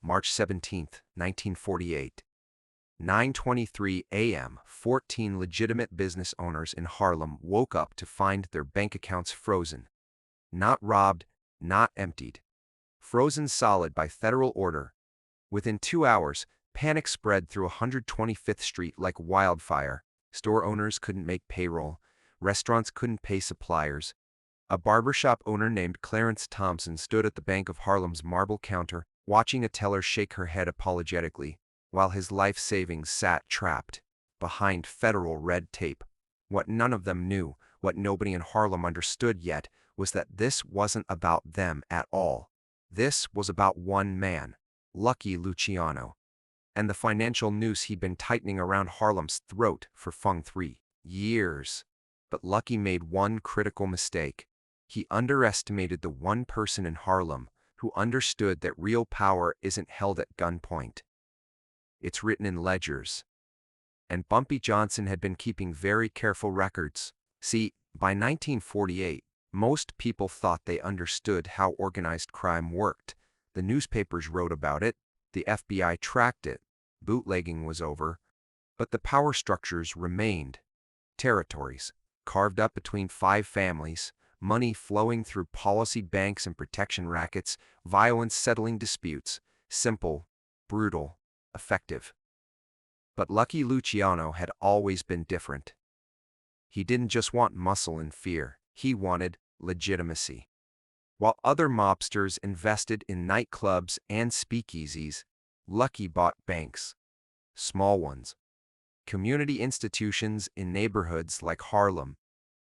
March 17, 1948. 9:23 a.m., 14 legitimate business owners in Harlem woke up to find their bank accounts frozen. Not robbed, not emptied. Frozen solid by federal order. Within 2 hours, panic spread through 125th Street like wildfire. Store owners couldn't make payroll. Restaurants couldn't pay suppliers. A barbershop owner named Clarence Thompson stood at the Bank of Harlem's marble counter, watching a teller shake her head apologetically, while his life savings sat trapped behind federal red tape. What none of them knew, what nobody in Harlem understood yet, was that this wasn't about them at all. This was about one man, Lucky Luciano, and the financial noose he'd been tightening around Harlem's throat for 3 years. But Lucky made one critical mistake. He underestimated the one person in Harlem who understood that real power isn't held at gunpoint. It's written in ledgers. And Bumpy Johnson had been keeping very careful records. See, by 1948, most people thought they understood how organized crime worked. The newspapers wrote about it, the FBI tracked it, bootlegging was over, but the power structures remained. Territories, carved up between 5 families, money flowing through policy banks and protection rackets, violence settling disputes, simple, brutal, effective. But Lucky Luciano had always been different. He didn't just want muscle and fear, he wanted legitimacy. While other mobsters invested in nightclubs and speakeasies, Lucky bought banks. Small ones. Community institutions in neighborhoods like Harlem,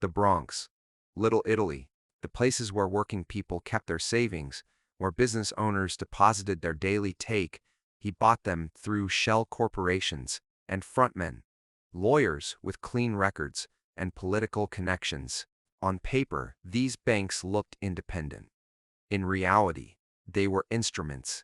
the Bronx, Little Italy, the places where working people kept their savings, where business owners deposited their daily take. He bought them through shell corporations and frontmen, lawyers with clean records and political connections. On paper, these banks looked independent. In reality, they were instruments,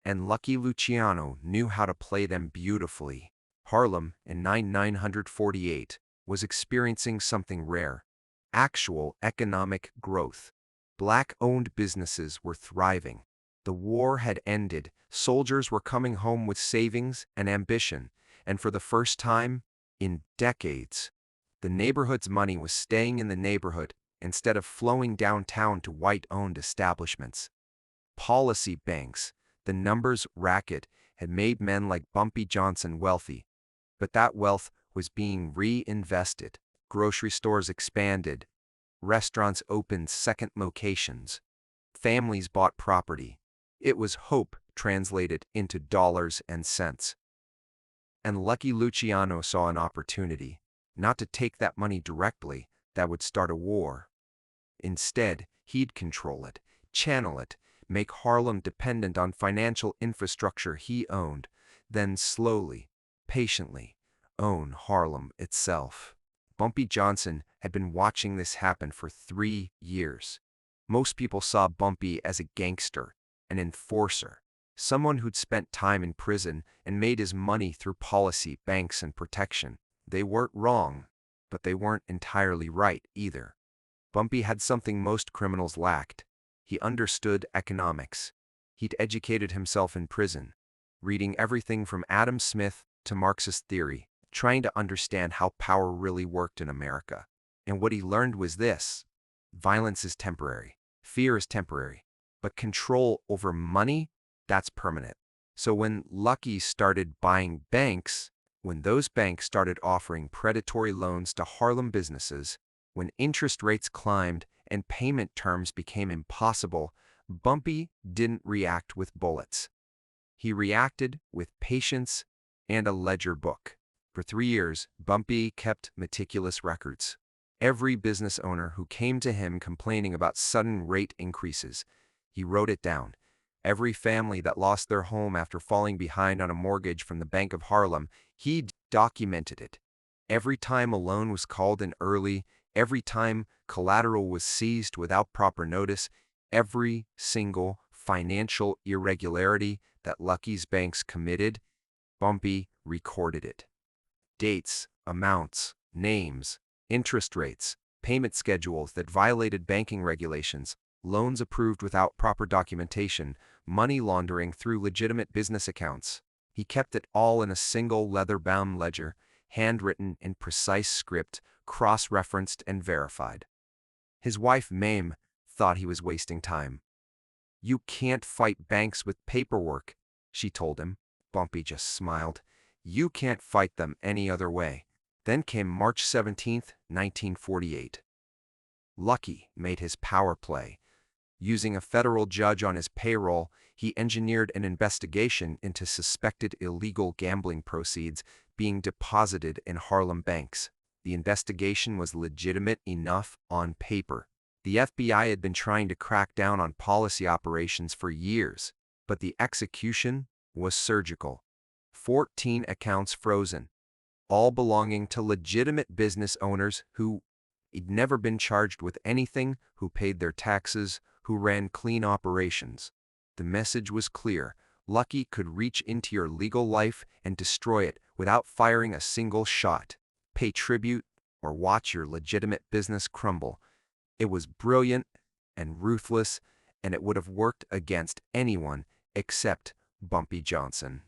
and Lucky Luciano knew how to play them beautifully. Harlem, in 1948, was experiencing something rare: actual economic growth. Black-owned businesses were thriving. The war had ended, soldiers were coming home with savings and ambition, and for the first time in decades, the neighborhood's money was staying in the neighborhood instead of flowing downtown to white-owned establishments. Policy banks, the numbers racket, had made men like Bumpy Johnson wealthy, but that wealth was being reinvested. Grocery stores expanded, restaurants opened second locations, families bought property. It was hope translated into dollars and cents. And Lucky Luciano saw an opportunity, not to take that money directly, that would start a war. Instead, he'd control it, channel it, make Harlem dependent on financial infrastructure he owned, then slowly, patiently, own Harlem itself. Bumpy Johnson had been watching this happen for 3 years. Most people saw Bumpy as a gangster, an enforcer, someone who'd spent time in prison and made his money through policy, banks, and protection. They weren't wrong, but they weren't entirely right either. Bumpy had something most criminals lacked. He understood economics. He'd educated himself in prison, reading everything from Adam Smith to Marxist theory, trying to understand how power really worked in America. And what he learned was this: violence is temporary, fear is temporary, but control over money, that's permanent. So when Lucky started buying banks, when those banks started offering predatory loans to Harlem businesses, when interest rates climbed and payment terms became impossible, Bumpy didn't react with bullets. He reacted with patience and a ledger book. For 3 years, Bumpy kept meticulous records. Every business owner who came to him complaining about sudden rate increases, he wrote it down. Every family that lost their home after falling behind on a mortgage from the Bank of Harlem, he documented it. Every time a loan was called in early, every time collateral was seized without proper notice, every single financial irregularity that Lucky's banks committed, Bumpy recorded it. Dates, amounts, names, interest rates, payment schedules that violated banking regulations, loans approved without proper documentation, money laundering through legitimate business accounts. He kept it all in a single leather-bound ledger, handwritten in precise script, cross-referenced and verified. His wife, Mame, thought he was wasting time. "You can't fight banks with paperwork," she told him. Bumpy just smiled. "You can't fight them any other way." Then came March 17th, 1948. Lucky made his power play. Using a federal judge on his payroll, he engineered an investigation into suspected illegal gambling proceeds being deposited in Harlem banks. The investigation was legitimate enough on paper. The FBI had been trying to crack down on policy operations for years, but the execution was surgical. 14 accounts frozen, all belonging to legitimate business owners who had never been charged with anything, who paid their taxes, who ran clean operations. The message was clear. Lucky could reach into your legal life and destroy it without firing a single shot. Pay tribute or watch your legitimate business crumble. It was brilliant and ruthless, and it would have worked against anyone except Bumpy Johnson.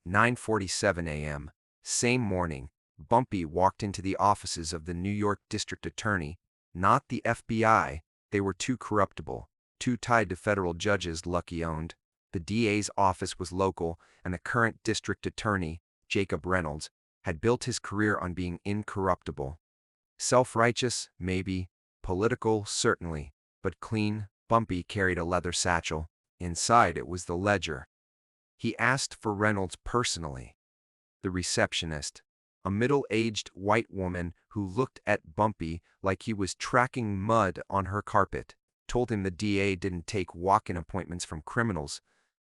9:47 a.m. Same morning, Bumpy walked into the offices of the New York District Attorney, not the FBI. They were too corruptible, too tied to federal judges Lucky owned. The DA's office was local, and the current district attorney, Jacob Reynolds, had built his career on being incorruptible. Self-righteous, maybe. Political, certainly. But clean. Bumpy carried a leather satchel. Inside it was the ledger. He asked for Reynolds personally. The receptionist, a middle-aged white woman who looked at Bumpy like he was tracking mud on her carpet, told him the DA didn't take walk-in appointments from criminals.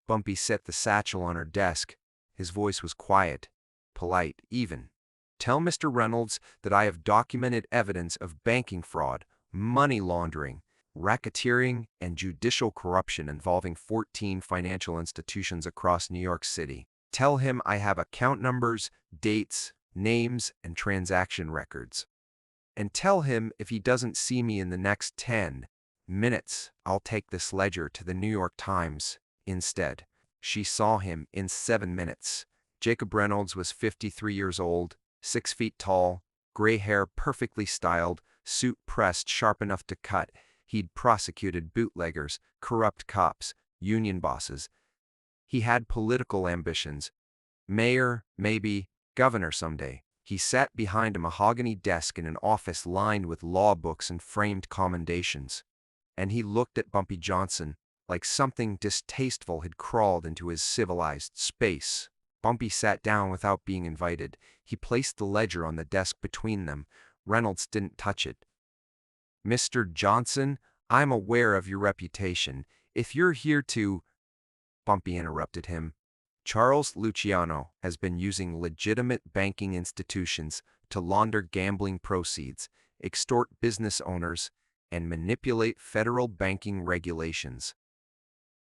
Bumpy set the satchel on her desk. His voice was quiet, polite, even. "Tell Mr. Reynolds that I have documented evidence of banking fraud, money laundering, racketeering, and judicial corruption involving 14 financial institutions across New York City. Tell him I have account numbers, dates, names, and transaction records. And tell him if he doesn't see me in the next 10 minutes, I'll take this ledger to the New York Times." Instead, she saw him in 7 minutes. Jacob Reynolds was 53 years old, 6 feet tall, gray hair perfectly styled, suit pressed sharp enough to cut. He'd prosecuted bootleggers, corrupt cops, union bosses. He had political ambitions. Mayor, maybe, governor someday. He sat behind a mahogany desk in an office lined with law books and framed commendations. And he looked at Bumpy Johnson like something distasteful had crawled into his civilized space. Bumpy sat down without being invited. He placed the ledger on the desk between them. Reynolds didn't touch it. "Mr. Johnson, I'm aware of your reputation. If you're here to—" Bumpy interrupted him. "Charles Luciano has been using legitimate banking institutions to launder gambling proceeds, extort business owners, and manipulate federal banking regulations.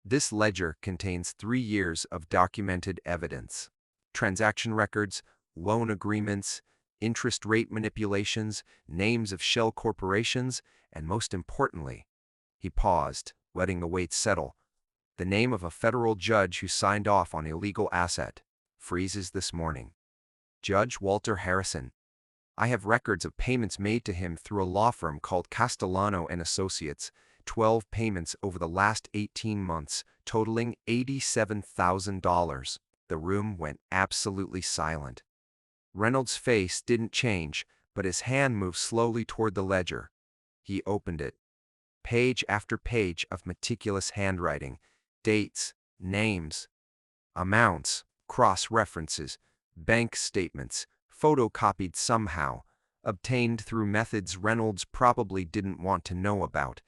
This ledger contains 3 years of documented evidence. Transaction records, loan agreements, interest rate manipulations, names of shell corporations, and most importantly," he paused, letting the weight settle, "the name of a federal judge who signed off on illegal asset freezes this morning. Judge Walter Harrison. I have records of payments made to him through a law firm called Castellano and Associates, 12 payments over the last 18 months, totaling $87,000. The room went absolutely silent. Reynolds' face didn't change, but his hand moved slowly toward the ledger. He opened it. Page after page of meticulous handwriting, dates, names, amounts, cross-references, bank statements, photocopied somehow, obtained through methods Reynolds probably didn't want to know about.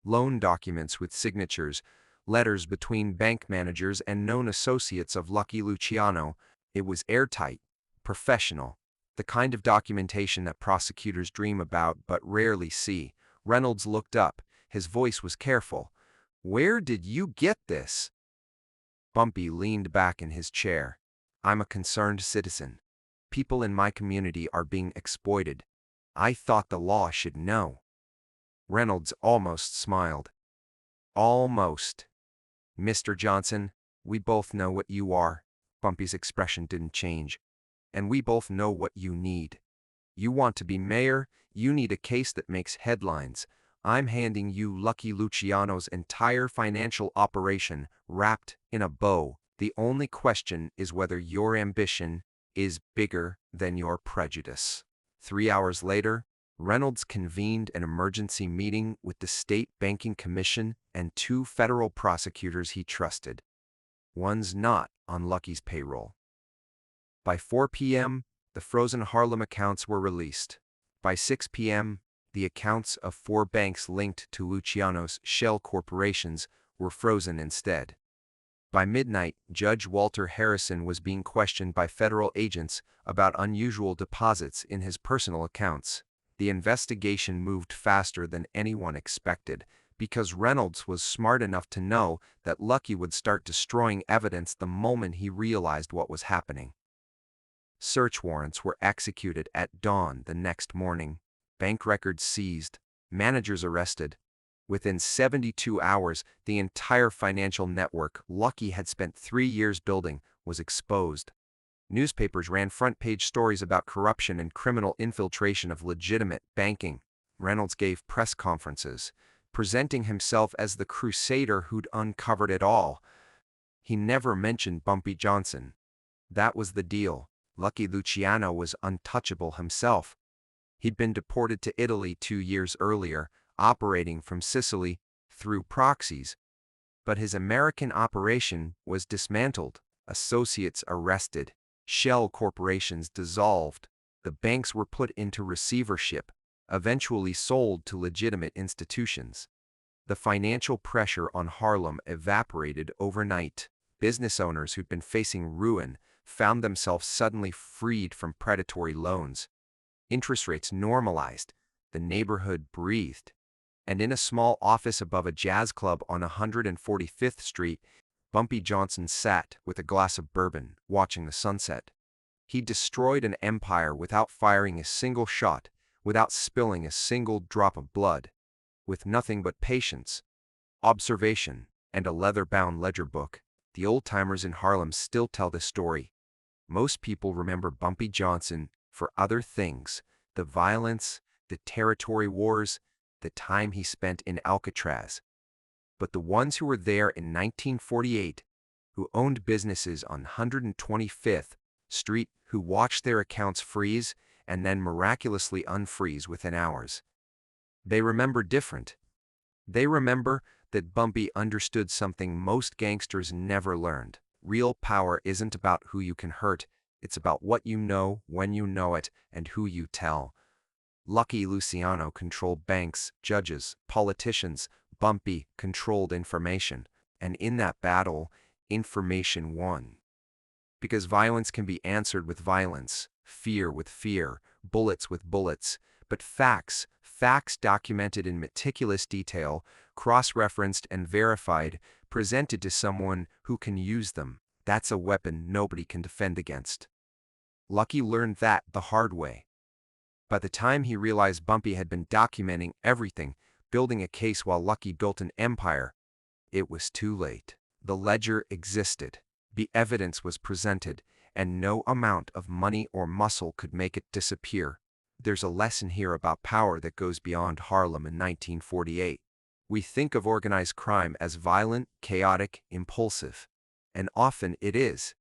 Loan documents with signatures, letters between bank managers and known associates of Lucky Luciano. It was airtight, professional, the kind of documentation that prosecutors dream about but rarely see. Reynolds looked up. His voice was careful. "Where did you get this?" Bumpy leaned back in his chair. "I'm a concerned citizen. People in my community are being exploited. I thought the law should know." Reynolds almost smiled. Almost. Mr. Johnson, we both know what you are. Bumpy's expression didn't change. And we both know what you need. You want to be mayor, you need a case that makes headlines. I'm handing you Lucky Luciano's entire financial operation wrapped in a bow. The only question is whether your ambition is bigger than your prejudice. 3 hours later, Reynolds convened an emergency meeting with the State Banking Commission and two federal prosecutors he trusted. One's not on Lucky's payroll. By 4 p.m., the frozen Harlem accounts were released. By 6 p.m., the accounts of 4 banks linked to Luciano's shell corporations were frozen instead. By midnight, Judge Walter Harrison was being questioned by federal agents about unusual deposits in his personal accounts. The investigation moved faster than anyone expected, because Reynolds was smart enough to know that Lucky would start destroying evidence the moment he realized what was happening. Search warrants were executed at dawn the next morning, bank records seized, managers arrested. Within 72 hours, the entire financial network Lucky had spent 3 years building was exposed. Newspapers ran front-page stories about corruption and criminal infiltration of legitimate banking. Reynolds gave press conferences, presenting himself as the crusader who'd uncovered it all. He never mentioned Bumpy Johnson. That was the deal. Lucky Luciano was untouchable himself. He'd been deported to Italy 2 years earlier, operating from Sicily through proxies. But his American operation was dismantled, associates arrested, shell corporations dissolved, the banks were put into receivership, eventually sold to legitimate institutions. The financial pressure on Harlem evaporated overnight. Business owners who'd been facing ruin found themselves suddenly freed from predatory loans. Interest rates normalized, the neighborhood breathed, and in a small office above a jazz club on 145th Street, Bumpy Johnson sat with a glass of bourbon, watching the sunset. He destroyed an empire without firing a single shot, without spilling a single drop of blood, with nothing but patience, observation, and a leather-bound ledger book. The old-timers in Harlem still tell this story. Most people remember Bumpy Johnson for other things: the violence, the territory wars, the time he spent in Alcatraz. But the ones who were there in 1948, who owned businesses on 125th Street, who watched their accounts freeze and then miraculously unfreeze within hours, they remember different. They remember that Bumpy understood something most gangsters never learned. Real power isn't about who you can hurt, it's about what you know, when you know it, and who you tell. Lucky Luciano controlled banks, judges, politicians. Bumpy controlled information. And in that battle, information won. Because violence can be answered with violence, fear with fear, bullets with bullets, but facts documented in meticulous detail, cross-referenced and verified, presented to someone who can use them. That's a weapon nobody can defend against. Lucky learned that the hard way. By the time he realized Bumpy had been documenting everything, building a case while Lucky built an empire, it was too late. The ledger existed, the evidence was presented, and no amount of money or muscle could make it disappear. There's a lesson here about power that goes beyond Harlem in 1948. We think of organized crime as violent, chaotic, impulsive. And often it is.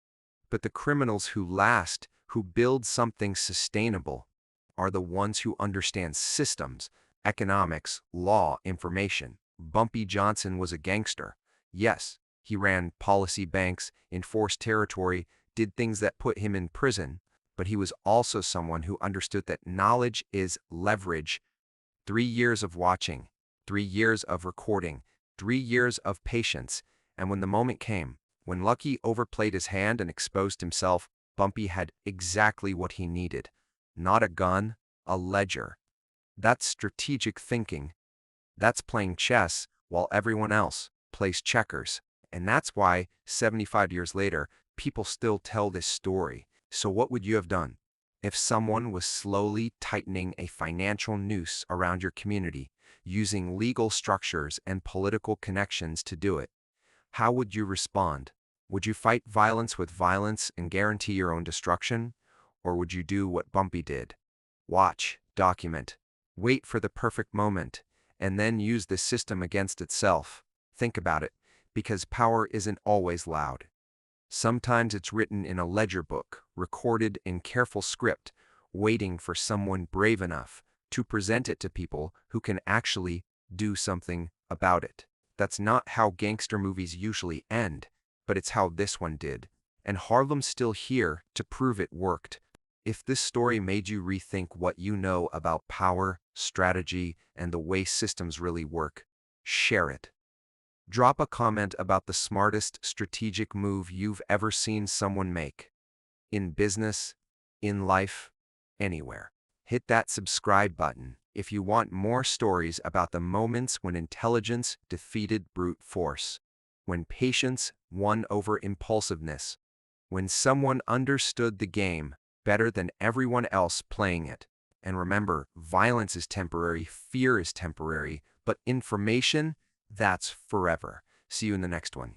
But the criminals who last, who build something sustainable, are the ones who understand systems, economics, law, information. Bumpy Johnson was a gangster. Yes, he ran policy banks, enforced territory, did things that put him in prison, but he was also someone who understood that knowledge is leverage. 3 years of watching, 3 years of recording, 3 years of patience, and when the moment came, when Lucky overplayed his hand and exposed himself, Bumpy had exactly what he needed. Not a gun, a ledger. That's strategic thinking. That's playing chess while everyone else plays checkers. And that's why, 75 years later, people still tell this story. So what would you have done if someone was slowly tightening a financial noose around your community, using legal structures and political connections to do it. How would you respond? Would you fight violence with violence and guarantee your own destruction? Or would you do what Bumpy did? Watch, document, wait for the perfect moment, and then use this system against itself. Think about it, because power isn't always loud. Sometimes it's written in a ledger book, recorded in careful script, waiting for someone brave enough to present it to people who can actually do something about it. That's not how gangster movies usually end, but it's how this one did. And Harlem's still here to prove it worked. If this story made you rethink what you know about power, strategy, and the way systems really work, share it. Drop a comment about the smartest strategic move you've ever seen someone make. In business, in life, anywhere. Hit that subscribe button if you want more stories about the moments when intelligence defeated brute force, when patience won over impulsiveness, when someone understood the game better than everyone else playing it. And remember, violence is temporary, fear is temporary, but information, that's forever. See you in the next one.